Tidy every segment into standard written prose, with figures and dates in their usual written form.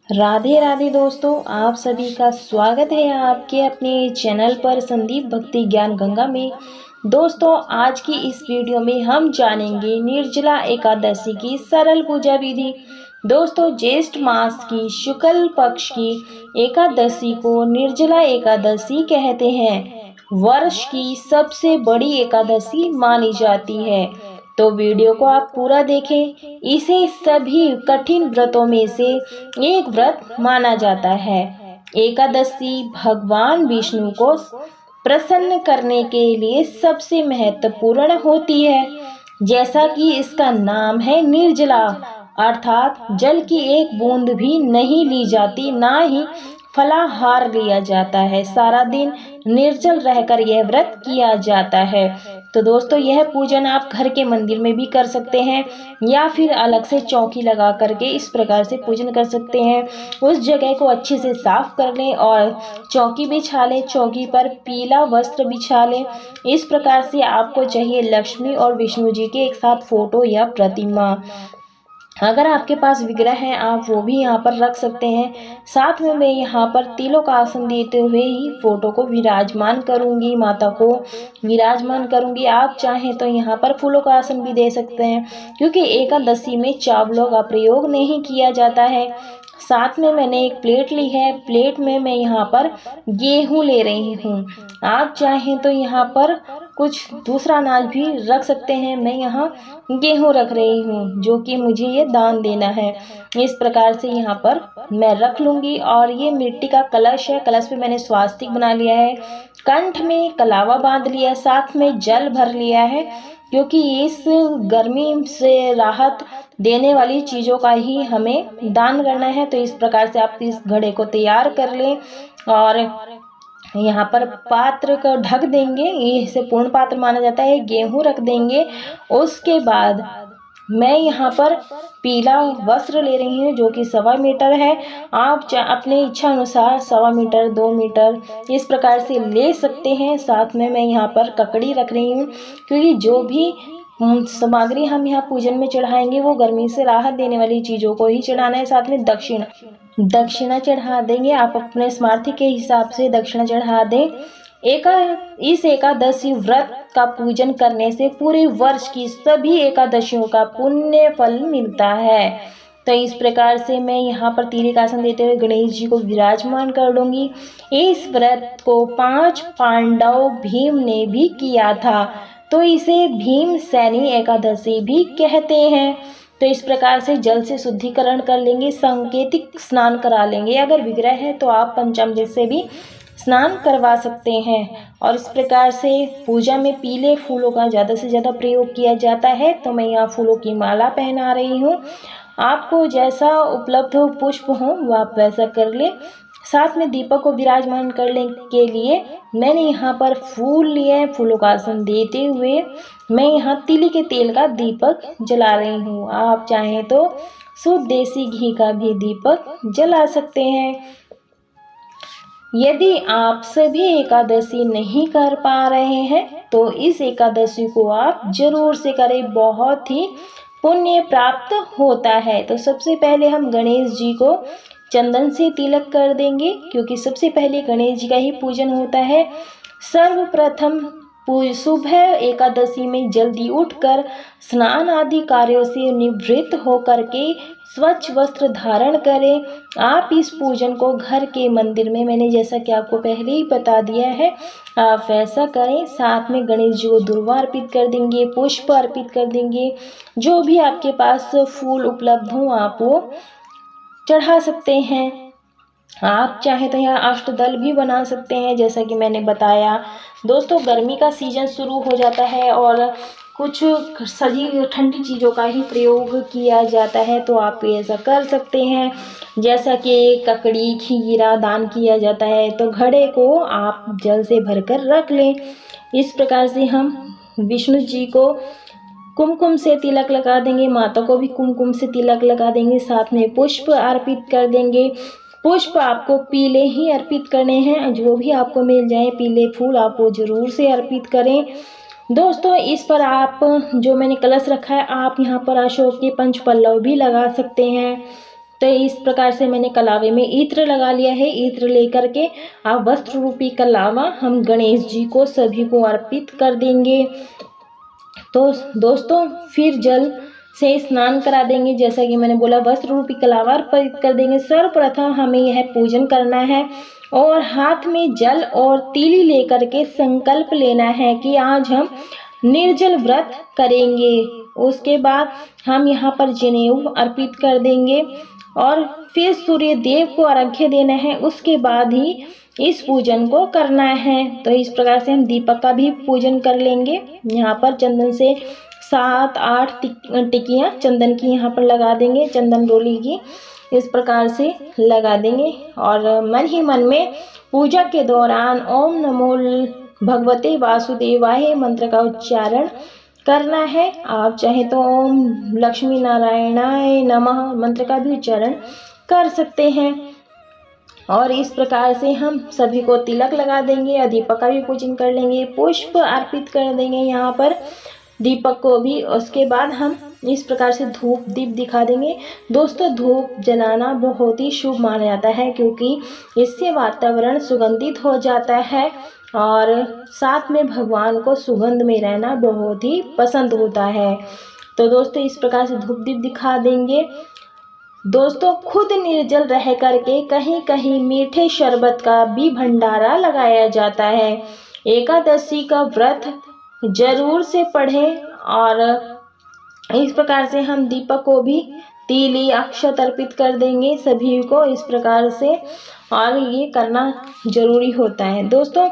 राधे राधे दोस्तों, आप सभी का स्वागत है आपके अपने चैनल पर संदीप भक्ति ज्ञान गंगा में। दोस्तों, आज की इस वीडियो में हम जानेंगे निर्जला एकादशी की सरल पूजा विधि। दोस्तों, ज्येष्ठ मास की शुक्ल पक्ष की एकादशी को निर्जला एकादशी कहते हैं। वर्ष की सबसे बड़ी एकादशी मानी जाती है, तो वीडियो को आप पूरा देखें। इसे सभी कठिन व्रतों में से एक व्रत माना जाता है। एकादशी भगवान विष्णु को प्रसन्न करने के लिए सबसे महत्वपूर्ण होती है। जैसा कि इसका नाम है निर्जला, अर्थात जल की एक बूंद भी नहीं ली जाती, ना ही फलाहार लिया जाता है। सारा दिन निर्जल रहकर यह व्रत किया जाता है। तो दोस्तों, यह पूजन आप घर के मंदिर में भी कर सकते हैं या फिर अलग से चौकी लगा करके इस प्रकार से पूजन कर सकते हैं। उस जगह को अच्छे से साफ कर लें और चौकी बिछा लें। चौकी पर पीला वस्त्र बिछा लें। इस प्रकार से आपको चाहिए लक्ष्मी और विष्णु जी के एक साथ फोटो या प्रतिमा। अगर आपके पास विग्रह है, आप वो भी यहाँ पर रख सकते हैं। साथ में मैं यहाँ पर तिलों का आसन देते हुए ही फोटो को विराजमान करूँगी, माता को विराजमान करूँगी। आप चाहें तो यहाँ पर फूलों का आसन भी दे सकते हैं, क्योंकि एकादशी में चावलों का प्रयोग नहीं किया जाता है। साथ में मैंने एक प्लेट ली है। प्लेट में मैं यहाँ पर गेहूँ ले रही हूँ। आप चाहें तो यहाँ पर कुछ दूसरा अनाज भी रख सकते हैं। मैं यहाँ गेहूँ रख रही हूँ, जो कि मुझे ये दान देना है। इस प्रकार से यहाँ पर मैं रख लूँगी। और ये मिट्टी का कलश है। कलश पे मैंने स्वास्तिक बना लिया है। कंठ में कलावा बांध लिया, साथ में जल भर लिया है, क्योंकि इस गर्मी से राहत देने वाली चीज़ों का ही हमें दान करना है। तो इस प्रकार से आप इस घड़े को तैयार कर लें और यहाँ पर पात्र को ढक देंगे। इसे पूर्ण पात्र माना जाता है। गेहूँ रख देंगे। उसके बाद मैं यहाँ पर पीला वस्त्र ले रही हूँ, जो कि 1.25 मीटर है। आप अपने इच्छा अनुसार 1.25 मीटर, 2 मीटर इस प्रकार से ले सकते हैं। साथ में मैं यहाँ पर ककड़ी रख रही हूँ, क्योंकि जो भी सामग्री हम यहाँ पूजन में चढ़ाएंगे वो गर्मी से राहत देने वाली चीज़ों को ही चढ़ाना है। साथ में दक्षिणा चढ़ा देंगे। आप अपने सामर्थ्य के हिसाब से दक्षिणा चढ़ा दें। इस एकादशी व्रत का पूजन करने से पूरे वर्ष की सभी एकादशियों का पुण्य फल मिलता है। तो इस प्रकार से मैं यहाँ पर तिल का आसन देते हुए गणेश जी को विराजमान कर लूँगी। इस व्रत को 5 पांडव भीम ने भी किया था, तो इसे भीम सैनी एकादशी भी कहते हैं। तो इस प्रकार से जल से शुद्धिकरण कर लेंगे, सांकेतिक स्नान करा लेंगे। अगर विग्रह है तो आप पंचामृत से भी स्नान करवा सकते हैं। और इस प्रकार से पूजा में पीले फूलों का ज़्यादा से ज़्यादा प्रयोग किया जाता है। तो मैं यहाँ फूलों की माला पहना रही हूँ। आपको जैसा उपलब्ध हो पुष्प हो वो आप वैसा कर लें। साथ में दीपक को विराजमान करने के लिए मैंने यहाँ पर फूल लिए हैं। फूलों का आसन देते हुए मैं यहाँ तिल के तेल का दीपक जला रही हूँ। आप चाहें तो शुद्ध देसी घी का भी दीपक जला सकते हैं। यदि आप सभी एकादशी नहीं कर पा रहे हैं तो इस एकादशी को आप जरूर से करें, बहुत ही पुण्य प्राप्त होता है। तो सबसे पहले हम गणेश जी को चंदन से तिलक कर देंगे, क्योंकि सबसे पहले गणेश जी का ही पूजन होता है। सर्वप्रथम सुबह एकादशी में जल्दी उठकर स्नान आदि कार्यों से निवृत्त होकर के स्वच्छ वस्त्र धारण करें। आप इस पूजन को घर के मंदिर में, मैंने जैसा कि आपको पहले ही बता दिया है, आप वैसा करें। साथ में गणेश जी को दुर्वा अर्पित कर देंगे, पुष्प अर्पित कर देंगे। जो भी आपके पास फूल उपलब्ध हो आप वो चढ़ा सकते हैं। आप चाहें तो यहाँ अष्टदल भी बना सकते हैं, जैसा कि मैंने बताया। दोस्तों, गर्मी का सीजन शुरू हो जाता है और कुछ सजी ठंडी चीज़ों का ही प्रयोग किया जाता है, तो आप ऐसा कर सकते हैं। जैसा कि ककड़ी, खीरा दान किया जाता है, तो घड़े को आप जल से भरकर रख लें। इस प्रकार से हम विष्णु जी को कुमकुम से तिलक लगा देंगे, माता को भी कुमकुम से तिलक लगा देंगे। साथ में पुष्प अर्पित कर देंगे। पुष्प आपको पीले ही अर्पित करने हैं। जो भी आपको मिल जाए पीले फूल आप वो जरूर से अर्पित करें। दोस्तों, इस पर आप जो मैंने कलश रखा है, आप यहाँ पर अशोक के 5 पल्लव भी लगा सकते हैं। तो इस प्रकार से मैंने कलावे में इत्र लगा लिया है। इत्र लेकर के आप वस्त्र रूपी कलावा हम गणेश जी को सभी को अर्पित कर देंगे। तो दोस्तों फिर जल से स्नान करा देंगे। जैसा कि मैंने बोला, वस्त्र रूपी कलावा अर्पित कर देंगे। सर्वप्रथम हमें यह पूजन करना है और हाथ में जल और तीली लेकर के संकल्प लेना है कि आज हम निर्जल व्रत करेंगे। उसके बाद हम यहाँ पर जनेऊ अर्पित कर देंगे और फिर सूर्य देव को अर्घ्य देना है। उसके बाद ही इस पूजन को करना है। तो इस प्रकार से हम दीपक का भी पूजन कर लेंगे। यहाँ पर चंदन से 7-8 टिकियाँ चंदन की यहाँ पर लगा देंगे, चंदन रोली की इस प्रकार से लगा देंगे और मन ही मन में पूजा के दौरान ओम नमो भगवते वासुदेवाय मंत्र का उच्चारण करना है। आप चाहे तो ओम लक्ष्मी नारायणाय नमः मंत्र का भी उच्चारण कर सकते हैं। और इस प्रकार से हम सभी को तिलक लगा देंगे और दीपक का भी पूजन कर लेंगे, पुष्प अर्पित कर देंगे यहाँ पर दीपक को भी। उसके बाद हम इस प्रकार से धूप दीप दिखा देंगे। दोस्तों धूप जलाना बहुत ही शुभ माना जाता है क्योंकि इससे वातावरण सुगंधित हो जाता है और साथ में भगवान को सुगंध में रहना बहुत ही पसंद होता है। तो दोस्तों इस प्रकार से धूप दीप दिखा देंगे। दोस्तों खुद निर्जल रह करके कहीं कहीं मीठे शरबत का भी भंडारा लगाया जाता है। एकादशी का व्रत जरूर से पढ़ें और इस प्रकार से हम दीपक को भी तीली अक्षत अर्पित कर देंगे सभी को इस प्रकार से, और ये करना जरूरी होता है। दोस्तों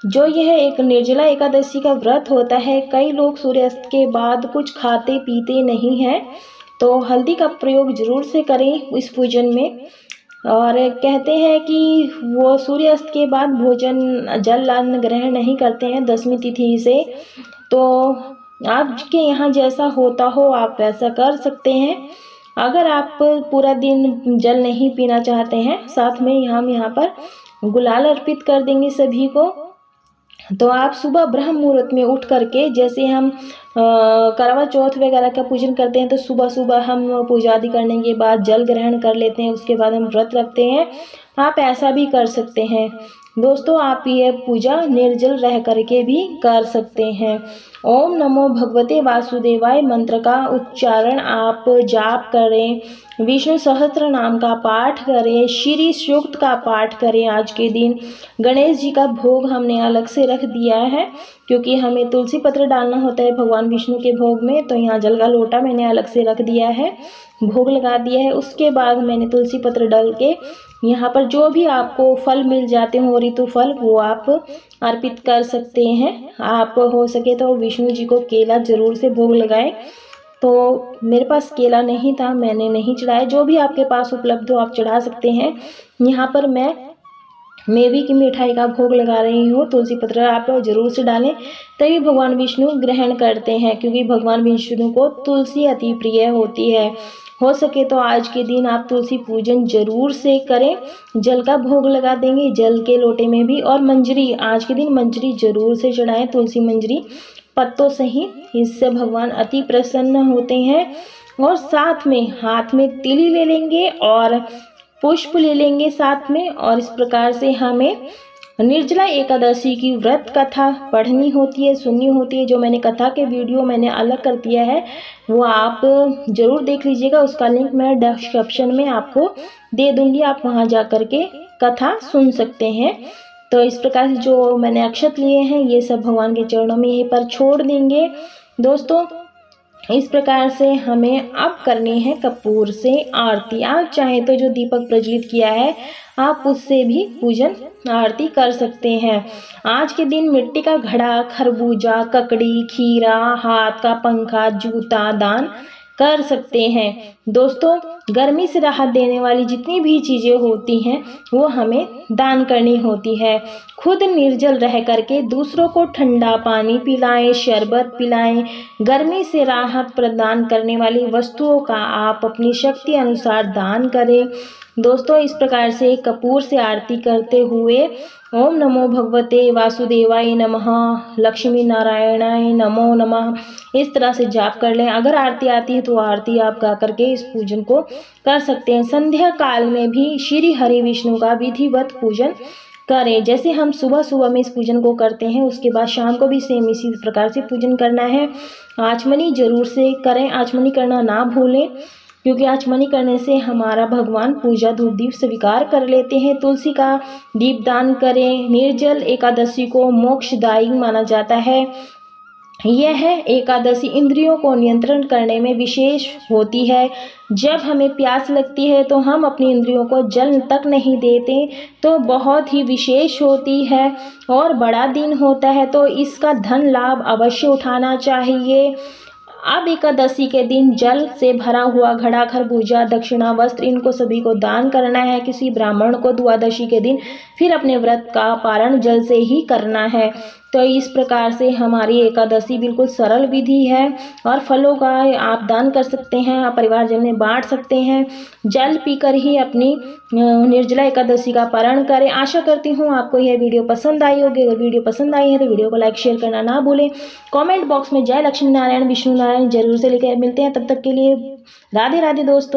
जो यह एक निर्जला एकादशी का व्रत होता है, कई लोग सूर्यास्त के बाद कुछ खाते पीते नहीं हैं, तो हल्दी का प्रयोग जरूर से करें इस पूजन में। और कहते हैं कि वो सूर्यास्त के बाद भोजन जल अन्न ग्रहण नहीं करते हैं दशमी तिथि से। तो आपके यहाँ जैसा होता हो आप वैसा कर सकते हैं। अगर आप पूरा दिन जल नहीं पीना चाहते हैं, साथ में हम यहाँ पर गुलाल अर्पित कर देंगे सभी को। तो आप सुबह ब्रह्म मुहूर्त में उठ करके, जैसे हम करवा चौथ वगैरह का पूजन करते हैं तो सुबह सुबह हम पूजा आदि करने के बाद जल ग्रहण कर लेते हैं, उसके बाद हम व्रत रखते हैं। आप ऐसा भी कर सकते हैं। दोस्तों आप ये पूजा निर्जल रह करके भी कर सकते हैं। ओम नमो भगवते वासुदेवाय मंत्र का उच्चारण आप जाप करें, विष्णु सहस्त्र नाम का पाठ करें, श्री सूक्त का पाठ करें। आज के दिन गणेश जी का भोग हमने अलग से रख दिया है क्योंकि हमें तुलसी पत्र डालना होता है भगवान विष्णु के भोग में। तो यहाँ जल का लोटा मैंने अलग से रख दिया है, भोग लगा दिया है। उसके बाद मैंने तुलसी पत्र डाल के यहाँ पर जो भी आपको फल मिल जाते हो ऋतु फल, वो आप अर्पित कर सकते हैं। आप हो सके तो विष्णु जी को केला जरूर से भोग लगाएं। तो मेरे पास केला नहीं था, मैंने नहीं चढ़ाया। जो भी आपके पास उपलब्ध हो आप चढ़ा सकते हैं। यहाँ पर मैं मेवी की मिठाई का भोग लगा रही हूँ। तुलसी पत्र आप जरूर से डालें, तभी भगवान विष्णु ग्रहण करते हैं क्योंकि भगवान विष्णु को तुलसी अति प्रिय होती है। हो सके तो आज के दिन आप तुलसी पूजन जरूर से करें। जल का भोग लगा देंगे, जल के लोटे में भी। और मंजरी, आज के दिन मंजरी जरूर से चढ़ाएं, तुलसी मंजरी पत्तों से ही, इससे भगवान अति प्रसन्न होते हैं। और साथ में हाथ में तिली ले लेंगे और पुष्प ले लेंगे साथ में। और इस प्रकार से हमें निर्जला एकादशी की व्रत कथा पढ़नी होती है, सुननी होती है। जो मैंने कथा के वीडियो मैंने अलग कर दिया है वो आप ज़रूर देख लीजिएगा, उसका लिंक मैं डिस्क्रिप्शन में आपको दे दूँगी, आप वहाँ जा कर के कथा सुन सकते हैं। तो इस प्रकार से जो मैंने अक्षत लिए हैं ये सब भगवान के चरणों में यहीं पर छोड़ देंगे। दोस्तों इस प्रकार से हमें अब करनी है कपूर से आरती। आप चाहें तो जो दीपक प्रज्वलित किया है आप उससे भी पूजन आरती कर सकते हैं। आज के दिन मिट्टी का घड़ा, खरबूजा, ककड़ी, खीरा, हाथ का पंखा, जूता दान कर सकते हैं। दोस्तों गर्मी से राहत देने वाली जितनी भी चीज़ें होती हैं वो हमें दान करनी होती है। खुद निर्जल रह करके दूसरों को ठंडा पानी पिलाएं, शरबत पिलाएं। गर्मी से राहत प्रदान करने वाली वस्तुओं का आप अपनी शक्ति अनुसार दान करें। दोस्तों इस प्रकार से कपूर से आरती करते हुए ओम नमो भगवते वासुदेवाय नमः, लक्ष्मी नारायणाय नमो नमः, इस तरह से जाप कर लें। अगर आरती आती है तो आरती आप गा करके इस पूजन को कर सकते हैं। संध्या काल में भी श्री हरि विष्णु का विधिवत पूजन करें। जैसे हम सुबह सुबह में इस पूजन को करते हैं, उसके बाद शाम को भी सेम इसी प्रकार से पूजन करना है। आचमनी जरूर से करें, आचमनी करना ना भूलें, क्योंकि आचमनी करने से हमारा भगवान पूजा धूप दीप स्वीकार कर लेते हैं। तुलसी का दीप दान करें। निर्जल एकादशी को मोक्षदायी माना जाता है। यह एकादशी इंद्रियों को नियंत्रण करने में विशेष होती है। जब हमें प्यास लगती है तो हम अपनी इंद्रियों को जल तक नहीं देते, तो बहुत ही विशेष होती है और बड़ा दिन होता है, तो इसका धन लाभ अवश्य उठाना चाहिए। अब एकादशी के दिन जल से भरा हुआ घड़ा, खरबूजा, दक्षिणा, वस्त्र, इनको सभी को दान करना है किसी ब्राह्मण को द्वादशी के दिन। फिर अपने व्रत का पारण जल से ही करना है। तो इस प्रकार से हमारी एकादशी बिल्कुल सरल विधि है और फलों का आप दान कर सकते हैं, आप परिवारजन में बांट सकते हैं। जल पीकर ही अपनी निर्जला एकादशी का पारण करें। आशा करती हूँ आपको यह वीडियो पसंद आई होगी। अगर वीडियो पसंद आई है तो वीडियो को लाइक शेयर करना ना भूलें। कमेंट बॉक्स में जय लक्ष्मी नारायण विष्णु नारायण जरूर से लिखे। मिलते हैं, तब तक के लिए राधे राधे दोस्तों।